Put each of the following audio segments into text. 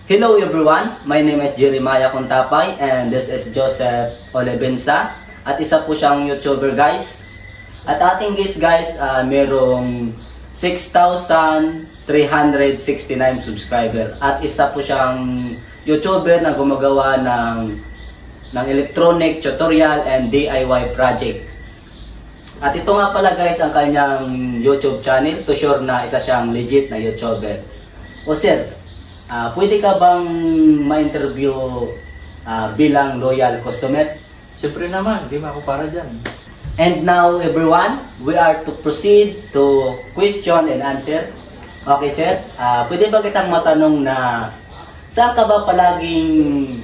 Hello everyone, my name is Jeremiah Contapay and this is Joseph Olebensa at isa po siyang YouTuber guys. At ating guys, merong 6,369 subscriber at isa po siyang YouTuber na gumagawa ng electronic tutorial and DIY project. At ito nga pala guys ang kanyang YouTube channel, to sure na isa siyang legit na YouTuber. O sir, pwede ka bang ma-interview bilang loyal customer? Siyempre naman, di ako para dyan. And now everyone, we are to proceed to question and answer. Okay sir, pwede ba kitang matanong na saan ka ba palaging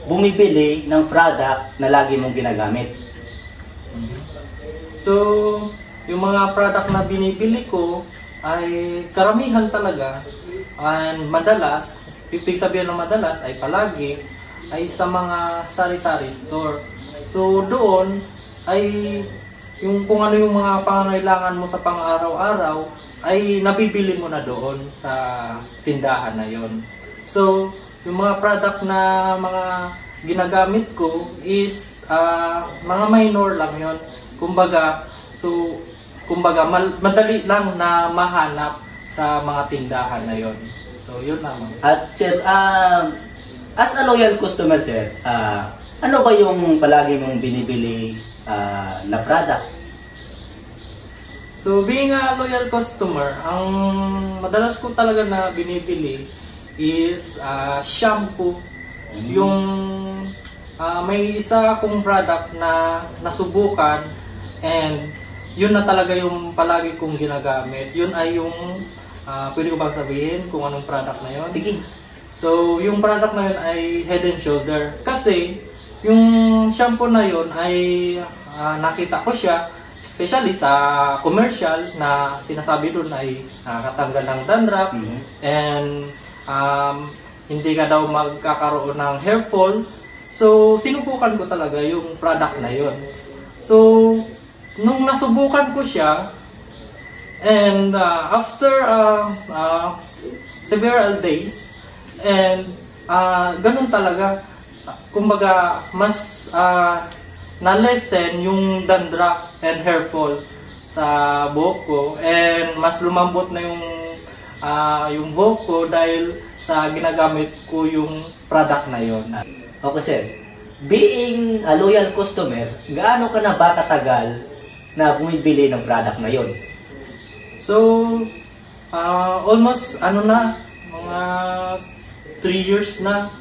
bumibili ng product na lagi mong ginagamit? So, yung mga product na binibili ko ay karamihan talaga and madalas, ibig sabihin ng madalas ay palagi ay sa mga sari-sari store. So, doon ay yung kung ano yung mga pangangailangan mo sa pang-araw-araw ay nabibili mo na doon sa tindahan na yon. So, yung mga product na mga ginagamit ko is mga minor lang yon. Kumbaga, madali lang na mahanap sa mga tindahan na yon. So, yun naman. At sir, as a loyal customer sir, ano ba yung palagi mong binibili na product? So, being a loyal customer, ang madalas ko talaga na binibili is shampoo. Yung may isa akong product na nasubukan and yun na talaga yung palagi kong ginagamit. Yun ay yung, pwede ko bang sabihin kung anong product na yun? Sige. So, yung product na yun ay Head and Shoulder. Kasi, yung shampoo na yun ay nakita ko siya, especially sa commercial na sinasabi doon ay nakakatanggal ng dandruff and hindi ka daw magkakaroon ng hair fall. So, sinubukan ko talaga yung product na yun. So, nung nasubukan ko siya, and after several days, and ganun talaga, kumbaga, mas na-lessen yung dandruff and hair fall sa buhok ko, and mas lumambot na yung buhok ko dahil sa ginagamit ko yung product na yon. Okay sir, being a loyal customer, gaano ka na ba katagal na bumibili ng product na yon? So, almost mga 3 years na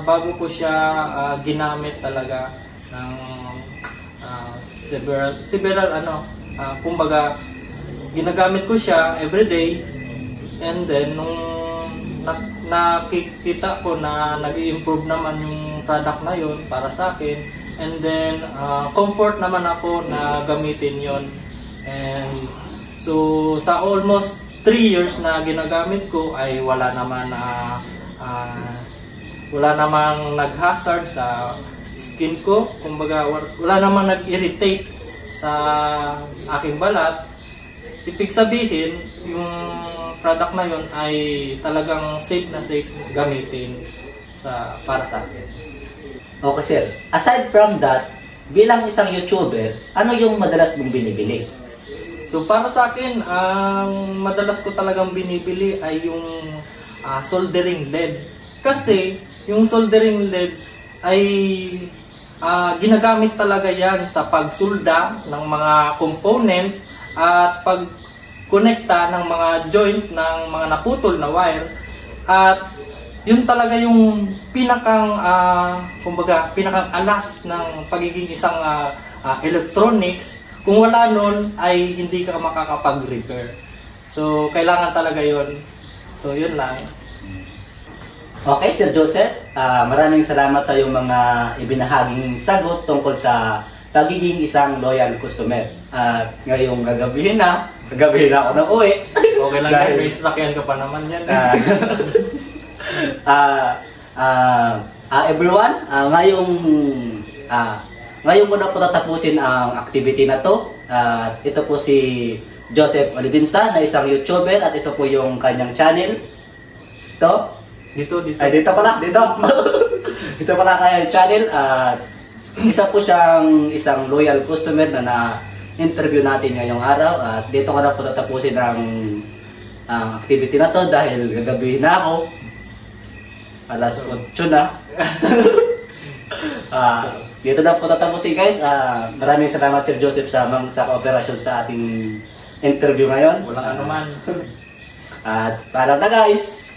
bago ko siya ginamit talaga ng several kumbaga ginagamit ko siya everyday, and then nung nakikita ko na nag-i-improve naman yung product na yon para sa akin, and then comfort naman ako na gamitin yon. And so sa almost 3 years na ginagamit ko ay wala namang nag-hazard sa skin ko, kumbaga wala namang nag-irritate sa aking balat. Ibig sabihin, yung product na yon ay talagang safe na safe gamitin para sa akin. Okay sir, aside from that, bilang isang YouTuber, ano yung madalas mong binibili? So para sa akin, ang madalas ko talagang binibili ay yung soldering lead. Kasi yung soldering lead ay ginagamit talaga yan sa pagsulda ng mga components at pagkonekta ng mga joints ng mga naputol na wire. At yun talaga yung pinakang alas ng pagiging isang electronics. Kung wala nun ay hindi ka makakapag-repair. So kailangan talaga yun. So yun lang. Okay Sir Joseph, maraming salamat sa iyong mga ibinahaging sagot tungkol sa pagiging isang loyal customer. Ngayong gagabihin na ako na uwi. Okay lang yan, may sasakyan ka pa naman yan. Everyone, ngayon ko na po tatapusin ang activity na to. Ito po si Joseph Olebensa na isang YouTuber at ito po yung kanyang channel. Ito. Dito, dito. Ay, dito pala, dito. Dito pala kaya channel at isa po siyang isang loyal customer na na-interview natin ngayong araw at dito ko na po tatapusin ang activity na to dahil gagabihin na ako. Alas 8 na. Dito na po tatapusin guys. Maraming salamat Sir Joseph sa kooperasyon sa ating interview ngayon. Walang anuman. At paalam na guys.